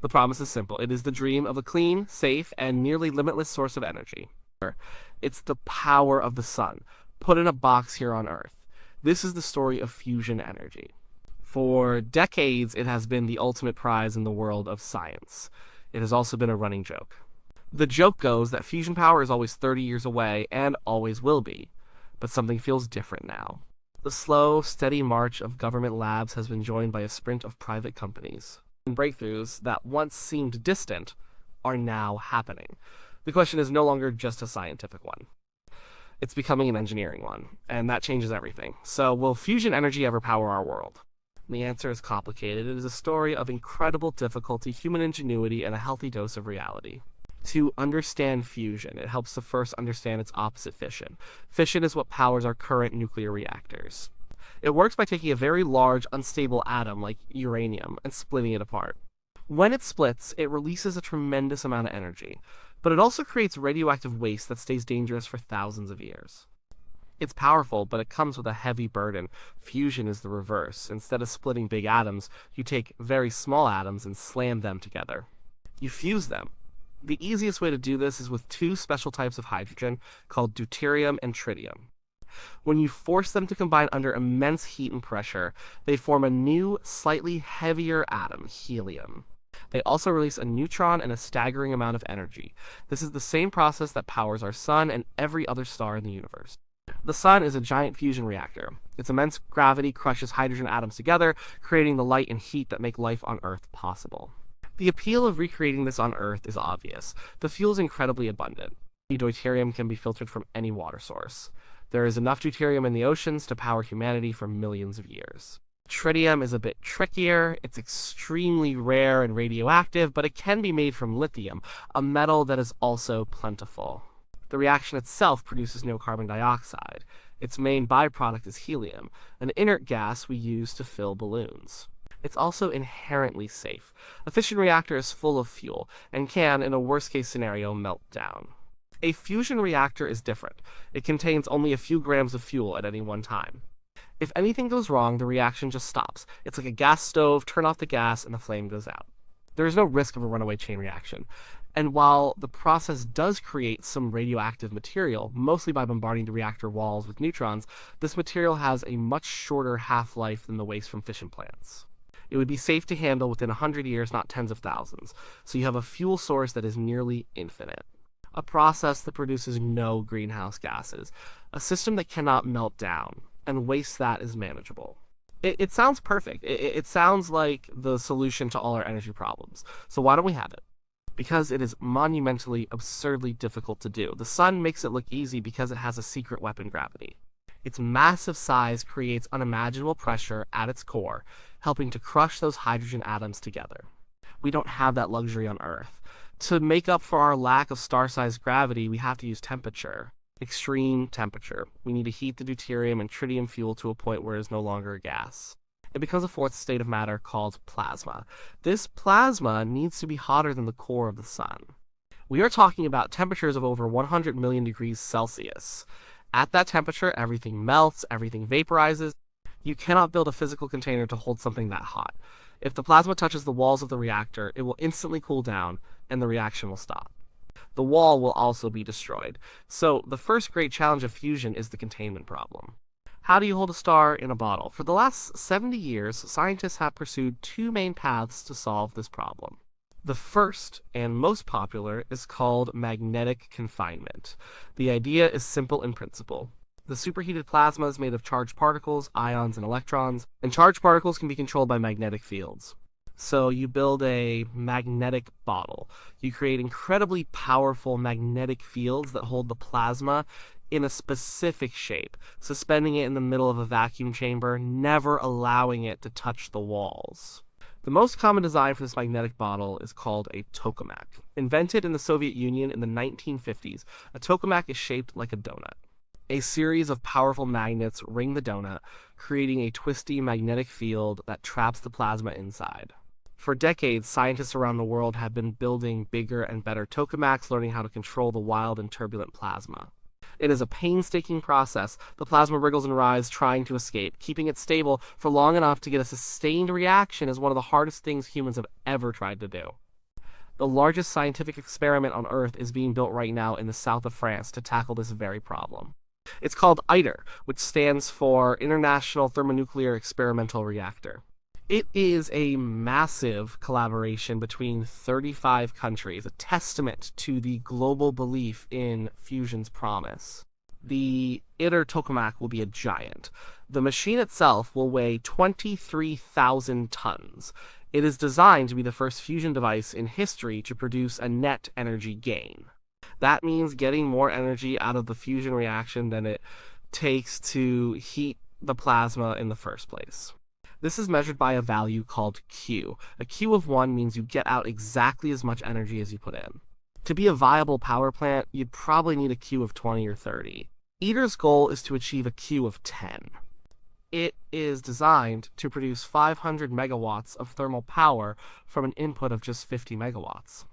The promise is simple. It is the dream of a clean, safe, and nearly limitless source of energy. It's the power of the sun, put in a box here on Earth. This is the story of fusion energy. For decades, it has been the ultimate prize in the world of science. It has also been a running joke. The joke goes that fusion power is always 30 years away and always will be. But something feels different now. The slow, steady march of government labs has been joined by a sprint of private companies. And breakthroughs that once seemed distant are now happening. The question is no longer just a scientific one. It's becoming an engineering one, and that changes everything. So, will fusion energy ever power our world? The answer is complicated. It is a story of incredible difficulty, human ingenuity, and a healthy dose of reality. To understand fusion, it helps to first understand its opposite, fission. Fission is what powers our current nuclear reactors. It works by taking a very large, unstable atom like uranium and splitting it apart. When it splits, it releases a tremendous amount of energy, but it also creates radioactive waste that stays dangerous for thousands of years. It's powerful, but it comes with a heavy burden. Fusion is the reverse. Instead of splitting big atoms, you take very small atoms and slam them together. You fuse them. The easiest way to do this is with two special types of hydrogen called deuterium and tritium. When you force them to combine under immense heat and pressure, they form a new, slightly heavier atom, helium. They also release a neutron and a staggering amount of energy. This is the same process that powers our sun and every other star in the universe. The sun is a giant fusion reactor. Its immense gravity crushes hydrogen atoms together, creating the light and heat that make life on Earth possible. The appeal of recreating this on Earth is obvious. The fuel is incredibly abundant. Deuterium can be filtered from any water source. There is enough deuterium in the oceans to power humanity for millions of years. Tritium is a bit trickier. It's extremely rare and radioactive, but it can be made from lithium, a metal that is also plentiful. The reaction itself produces no carbon dioxide. Its main byproduct is helium, an inert gas we use to fill balloons. It's also inherently safe. A fission reactor is full of fuel and can, in a worst-case scenario, melt down. A fusion reactor is different. It contains only a few grams of fuel at any one time. If anything goes wrong, the reaction just stops. It's like a gas stove, turn off the gas, and the flame goes out. There is no risk of a runaway chain reaction. And while the process does create some radioactive material, mostly by bombarding the reactor walls with neutrons, this material has a much shorter half-life than the waste from fission plants. It would be safe to handle within 100 years, not tens of thousands, so you have a fuel source that is nearly infinite. A process that produces no greenhouse gases, a system that cannot melt down, and waste that is manageable. It sounds perfect. It sounds like the solution to all our energy problems. So why don't we have it? Because it is monumentally, absurdly difficult to do. The sun makes it look easy because it has a secret weapon, gravity. Its massive size creates unimaginable pressure at its core, helping to crush those hydrogen atoms together. We don't have that luxury on Earth. To make up for our lack of star-sized gravity, we have to use temperature. Extreme temperature. We need to heat the deuterium and tritium fuel to a point where it is no longer a gas. It becomes a fourth state of matter called plasma. This plasma needs to be hotter than the core of the sun. We are talking about temperatures of over 100 million degrees Celsius. At that temperature, everything melts, everything vaporizes. You cannot build a physical container to hold something that hot. If the plasma touches the walls of the reactor, it will instantly cool down, and the reaction will stop. The wall will also be destroyed. So the first great challenge of fusion is the containment problem. How do you hold a star in a bottle? For the last 70 years, scientists have pursued two main paths to solve this problem. The first, and most popular, is called magnetic confinement. The idea is simple in principle. The superheated plasma is made of charged particles, ions, and electrons, and charged particles can be controlled by magnetic fields. So you build a magnetic bottle. You create incredibly powerful magnetic fields that hold the plasma in a specific shape, suspending it in the middle of a vacuum chamber, never allowing it to touch the walls. The most common design for this magnetic bottle is called a tokamak. Invented in the Soviet Union in the 1950s, a tokamak is shaped like a donut. A series of powerful magnets ring the donut, creating a twisty magnetic field that traps the plasma inside. For decades, scientists around the world have been building bigger and better tokamaks, learning how to control the wild and turbulent plasma. It is a painstaking process. The plasma wriggles and writhes, trying to escape. Keeping it stable for long enough to get a sustained reaction is one of the hardest things humans have ever tried to do. The largest scientific experiment on Earth is being built right now in the south of France to tackle this very problem. It's called ITER, which stands for International Thermonuclear Experimental Reactor. It is a massive collaboration between 35 countries, a testament to the global belief in fusion's promise. The ITER tokamak will be a giant. The machine itself will weigh 23,000 tons. It is designed to be the first fusion device in history to produce a net energy gain. That means getting more energy out of the fusion reaction than it takes to heat the plasma in the first place. This is measured by a value called Q. A Q of 1 means you get out exactly as much energy as you put in. To be a viable power plant, you'd probably need a Q of 20 or 30. ITER's goal is to achieve a Q of 10. It is designed to produce 500 megawatts of thermal power from an input of just 50 megawatts.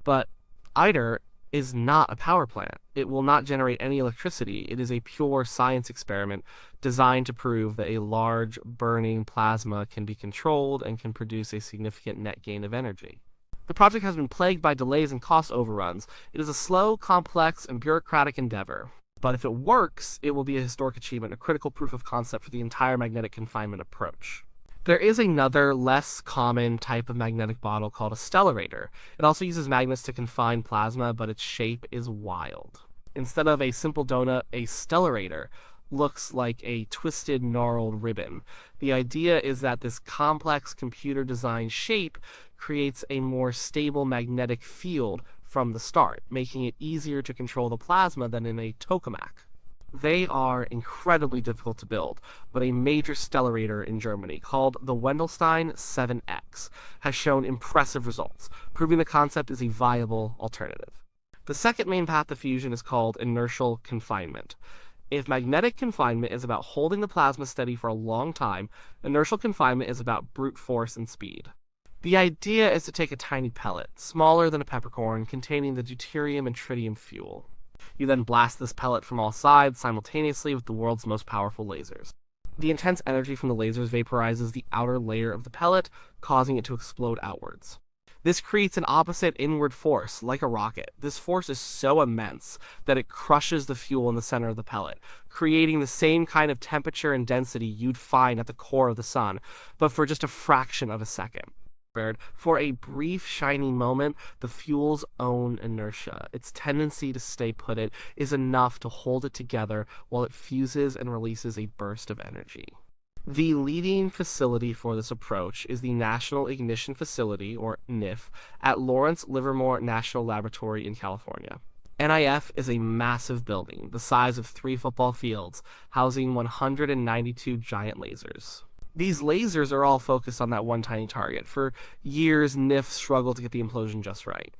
But ITER is not a power plant. It will not generate any electricity. It is a pure science experiment designed to prove that a large burning plasma can be controlled and can produce a significant net gain of energy. The project has been plagued by delays and cost overruns. It is a slow, complex, and bureaucratic endeavor. But if it works, it will be a historic achievement, a critical proof of concept for the entire magnetic confinement approach. There is another, less common type of magnetic bottle called a stellarator. It also uses magnets to confine plasma, but its shape is wild. Instead of a simple donut, a stellarator looks like a twisted, gnarled ribbon. The idea is that this complex computer-designed shape creates a more stable magnetic field from the start, making it easier to control the plasma than in a tokamak. They are incredibly difficult to build, but a major stellarator in Germany, called the Wendelstein 7X, has shown impressive results, proving the concept is a viable alternative. The second main path to fusion is called inertial confinement. If magnetic confinement is about holding the plasma steady for a long time, inertial confinement is about brute force and speed. The idea is to take a tiny pellet, smaller than a peppercorn, containing the deuterium and tritium fuel. You then blast this pellet from all sides simultaneously with the world's most powerful lasers. The intense energy from the lasers vaporizes the outer layer of the pellet, causing it to explode outwards. This creates an opposite inward force, like a rocket. This force is so immense that it crushes the fuel in the center of the pellet, creating the same kind of temperature and density you'd find at the core of the sun, but for just a fraction of a second. For a brief, shiny moment, the fuel's own inertia, its tendency to stay put, is enough to hold it together while it fuses and releases a burst of energy. The leading facility for this approach is the National Ignition Facility, or NIF, at Lawrence Livermore National Laboratory in California. NIF is a massive building, the size of 3 football fields, housing 192 giant lasers. These lasers are all focused on that one tiny target. For years, NIF struggled to get the implosion just right.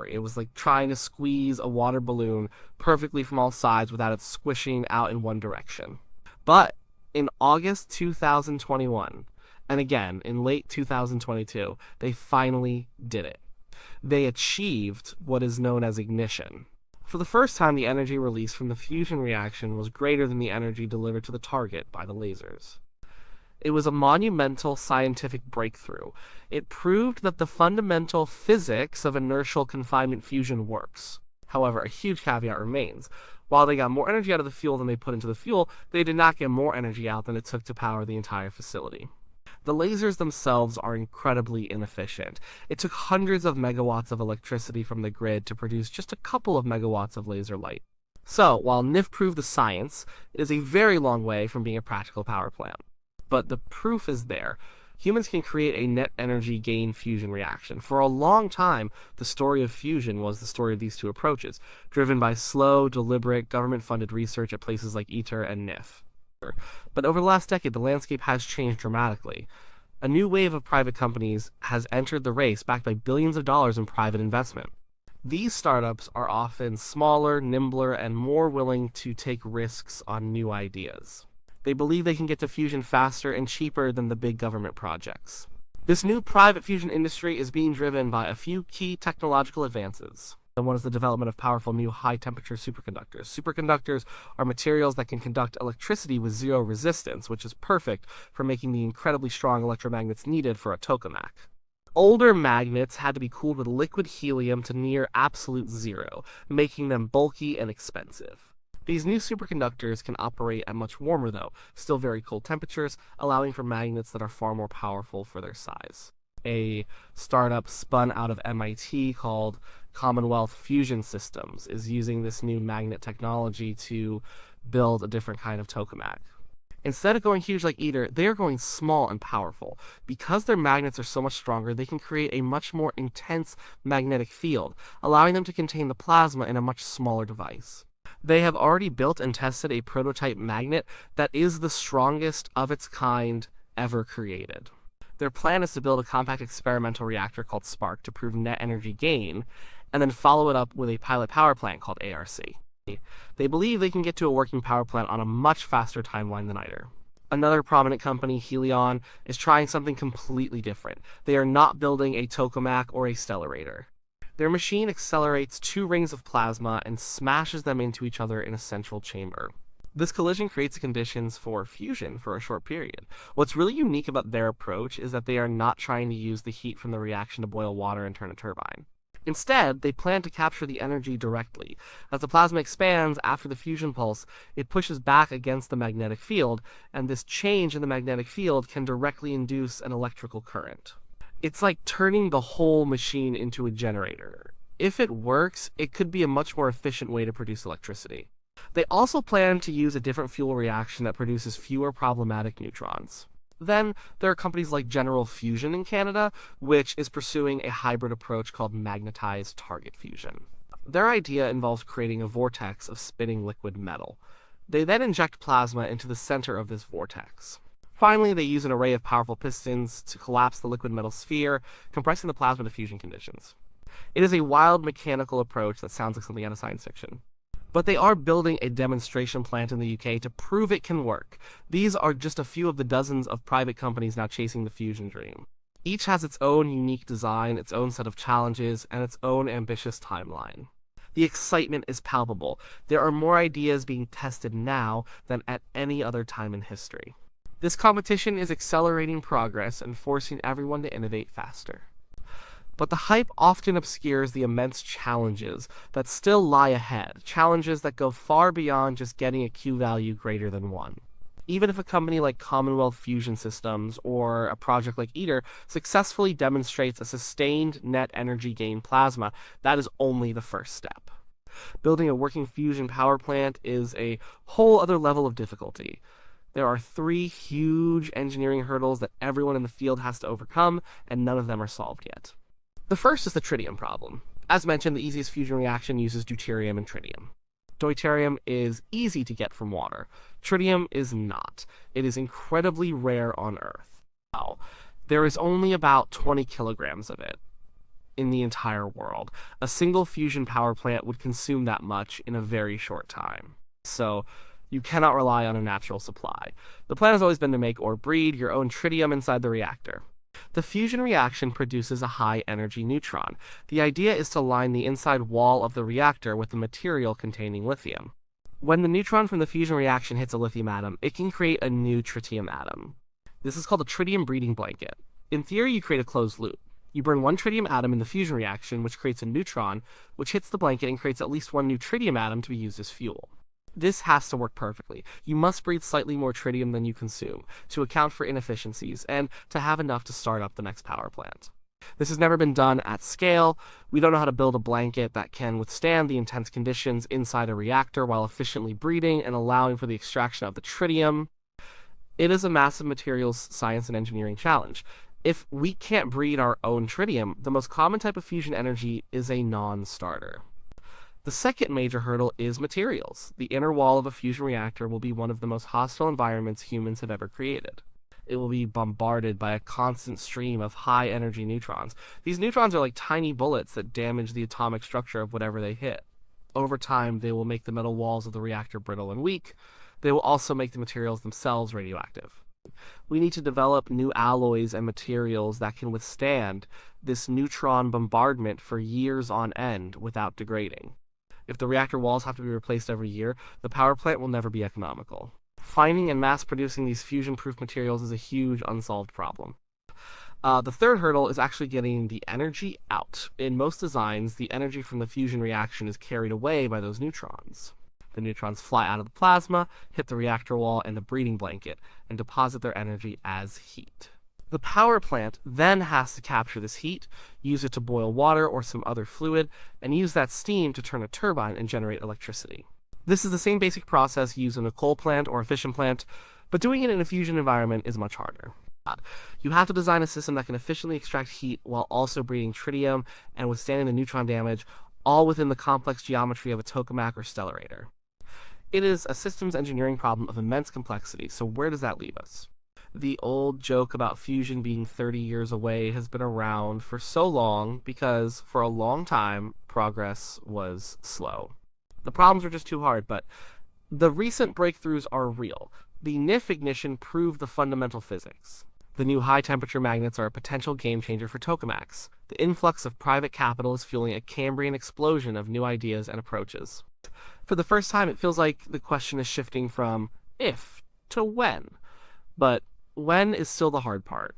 It was like trying to squeeze a water balloon perfectly from all sides without it squishing out in one direction. But in August 2021, and again in late 2022, they finally did it. They achieved what is known as ignition. For the first time, the energy released from the fusion reaction was greater than the energy delivered to the target by the lasers. It was a monumental scientific breakthrough. It proved that the fundamental physics of inertial confinement fusion works. However, a huge caveat remains. While they got more energy out of the fuel than they put into the fuel, they did not get more energy out than it took to power the entire facility. The lasers themselves are incredibly inefficient. It took hundreds of megawatts of electricity from the grid to produce just a couple of megawatts of laser light. So, while NIF proved the science, it is a very long way from being a practical power plant. But the proof is there. Humans can create a net energy gain fusion reaction. For a long time, the story of fusion was the story of these two approaches, driven by slow, deliberate, government-funded research at places like ITER and NIF. But over the last decade, the landscape has changed dramatically. A new wave of private companies has entered the race, backed by billions of dollars in private investment. These startups are often smaller, nimbler, and more willing to take risks on new ideas. They believe they can get to fusion faster and cheaper than the big government projects. This new private fusion industry is being driven by a few key technological advances. One is the development of powerful new high-temperature superconductors. Superconductors are materials that can conduct electricity with zero resistance, which is perfect for making the incredibly strong electromagnets needed for a tokamak. Older magnets had to be cooled with liquid helium to near absolute zero, making them bulky and expensive. These new superconductors can operate at much warmer, though, still very cold temperatures, allowing for magnets that are far more powerful for their size. A startup spun out of MIT called Commonwealth Fusion Systems is using this new magnet technology to build a different kind of tokamak. Instead of going huge like ITER, they are going small and powerful. Because their magnets are so much stronger, they can create a much more intense magnetic field, allowing them to contain the plasma in a much smaller device. They have already built and tested a prototype magnet that is the strongest of its kind ever created. Their plan is to build a compact experimental reactor called Spark to prove net energy gain, and then follow it up with a pilot power plant called ARC. They believe they can get to a working power plant on a much faster timeline than ITER. Another prominent company, Helion, is trying something completely different. They are not building a tokamak or a stellarator. Their machine accelerates two rings of plasma and smashes them into each other in a central chamber. This collision creates the conditions for fusion for a short period. What's really unique about their approach is that they are not trying to use the heat from the reaction to boil water and turn a turbine. Instead, they plan to capture the energy directly. As the plasma expands after the fusion pulse, it pushes back against the magnetic field, and this change in the magnetic field can directly induce an electrical current. It's like turning the whole machine into a generator. If it works, it could be a much more efficient way to produce electricity. They also plan to use a different fuel reaction that produces fewer problematic neutrons. Then there are companies like General Fusion in Canada, which is pursuing a hybrid approach called magnetized target fusion. Their idea involves creating a vortex of spinning liquid metal. They then inject plasma into the center of this vortex. Finally, they use an array of powerful pistons to collapse the liquid metal sphere, compressing the plasma to fusion conditions. It is a wild mechanical approach that sounds like something out of science fiction. But they are building a demonstration plant in the UK to prove it can work. These are just a few of the dozens of private companies now chasing the fusion dream. Each has its own unique design, its own set of challenges, and its own ambitious timeline. The excitement is palpable. There are more ideas being tested now than at any other time in history. This competition is accelerating progress and forcing everyone to innovate faster. But the hype often obscures the immense challenges that still lie ahead, challenges that go far beyond just getting a Q value greater than 1. Even if a company like Commonwealth Fusion Systems or a project like ITER successfully demonstrates a sustained net energy gain plasma, that is only the first step. Building a working fusion power plant is a whole other level of difficulty. There are 3 huge engineering hurdles that everyone in the field has to overcome, and none of them are solved yet. The first is the tritium problem. As mentioned, the easiest fusion reaction uses deuterium and tritium. Deuterium is easy to get from water. Tritium is not. It is incredibly rare on Earth. Now, there is only about 20 kilograms of it in the entire world. A single fusion power plant would consume that much in a very short time. So, you cannot rely on a natural supply. The plan has always been to make or breed your own tritium inside the reactor. The fusion reaction produces a high-energy neutron. The idea is to line the inside wall of the reactor with a material containing lithium. When the neutron from the fusion reaction hits a lithium atom, it can create a new tritium atom. This is called a tritium breeding blanket. In theory, you create a closed loop. You burn one tritium atom in the fusion reaction, which creates a neutron, which hits the blanket and creates at least one new tritium atom to be used as fuel. This has to work perfectly. You must breathe slightly more tritium than you consume, to account for inefficiencies, and to have enough to start up the next power plant. This has never been done at scale. We don't know how to build a blanket that can withstand the intense conditions inside a reactor while efficiently breeding and allowing for the extraction of the tritium. It is a massive materials science and engineering challenge. If we can't breed our own tritium, the most common type of fusion energy is a non-starter. The second major hurdle is materials. The inner wall of a fusion reactor will be one of the most hostile environments humans have ever created. It will be bombarded by a constant stream of high-energy neutrons. These neutrons are like tiny bullets that damage the atomic structure of whatever they hit. Over time, they will make the metal walls of the reactor brittle and weak. They will also make the materials themselves radioactive. We need to develop new alloys and materials that can withstand this neutron bombardment for years on end without degrading. If the reactor walls have to be replaced every year, the power plant will never be economical. Finding and mass producing these fusion-proof materials is a huge unsolved problem. The third hurdle is actually getting the energy out. In most designs, the energy from the fusion reaction is carried away by those neutrons. The neutrons fly out of the plasma, hit the reactor wall and the breeding blanket, and deposit their energy as heat. The power plant then has to capture this heat, use it to boil water or some other fluid, and use that steam to turn a turbine and generate electricity. This is the same basic process used in a coal plant or a fission plant, but doing it in a fusion environment is much harder. You have to design a system that can efficiently extract heat while also breeding tritium and withstanding the neutron damage, all within the complex geometry of a tokamak or stellarator. It is a systems engineering problem of immense complexity, so where does that leave us? The old joke about fusion being 30 years away has been around for so long because, for a long time, progress was slow. The problems were just too hard, but the recent breakthroughs are real. The NIF ignition proved the fundamental physics. The new high-temperature magnets are a potential game-changer for tokamaks. The influx of private capital is fueling a Cambrian explosion of new ideas and approaches. For the first time, it feels like the question is shifting from if to when. But when is still the hard part.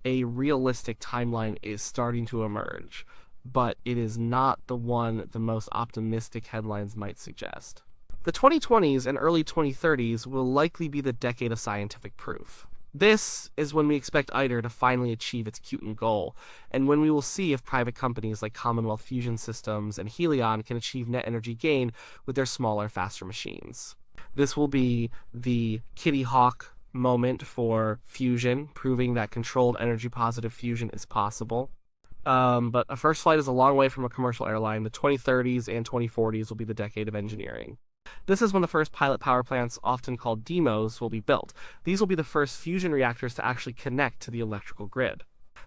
A realistic timeline is starting to emerge, but it is not the one the most optimistic headlines might suggest. The 2020s and early 2030s will likely be the decade of scientific proof. This is when we expect ITER to finally achieve its Q goal, and when we will see if private companies like Commonwealth Fusion Systems and Helion can achieve net energy gain with their smaller, faster machines. This will be the Kitty Hawk moment for fusion, proving that controlled energy-positive fusion is possible. But a first flight is a long way from a commercial airline. The 2030s and 2040s will be the decade of engineering. This is when the first pilot power plants, often called demos, will be built. These will be the first fusion reactors to actually connect to the electrical grid.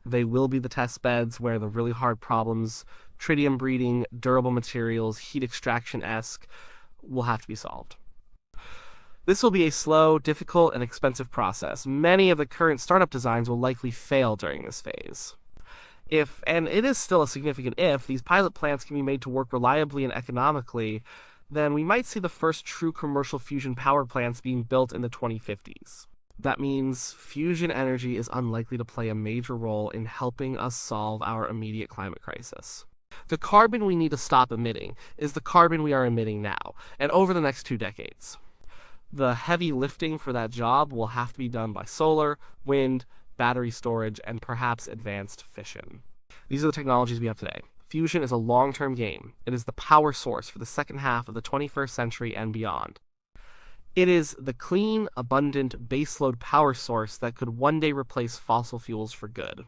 They will be the test beds where the really hard problems, tritium breeding, durable materials, heat extraction-esque, will have to be solved. This will be a slow, difficult, and expensive process. Many of the current startup designs will likely fail during this phase. If, and it is still a significant if, these pilot plants can be made to work reliably and economically, then we might see the first true commercial fusion power plants being built in the 2050s. That means fusion energy is unlikely to play a major role in helping us solve our immediate climate crisis. The carbon we need to stop emitting is the carbon we are emitting now, and over the next 2 decades. The heavy lifting for that job will have to be done by solar, wind, battery storage, and perhaps advanced fission. These are the technologies we have today. Fusion is a long-term game. It is the power source for the second half of the 21st century and beyond. It is the clean, abundant, baseload power source that could one day replace fossil fuels for good.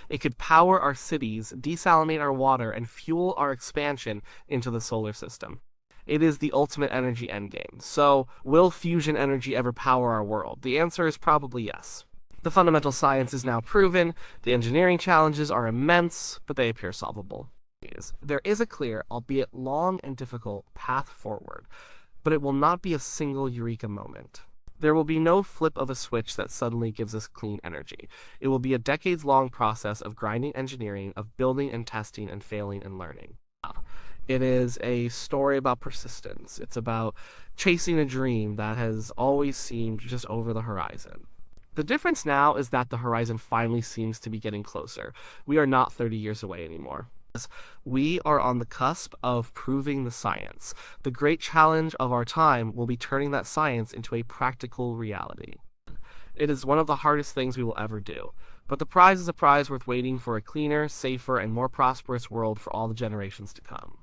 It could power our cities, desalinate our water, and fuel our expansion into the solar system. It is the ultimate energy endgame. So, will fusion energy ever power our world? The answer is probably yes. The fundamental science is now proven, the engineering challenges are immense, but they appear solvable. There is a clear, albeit long and difficult, path forward, but it will not be a single eureka moment. There will be no flip of a switch that suddenly gives us clean energy. It will be a decades-long process of grinding engineering, of building and testing and failing and learning. It is a story about persistence. It's about chasing a dream that has always seemed just over the horizon. The difference now is that the horizon finally seems to be getting closer. We are not 30 years away anymore. We are on the cusp of proving the science. The great challenge of our time will be turning that science into a practical reality. It is one of the hardest things we will ever do, but the prize is a prize worth waiting for a cleaner, safer, and more prosperous world for all the generations to come.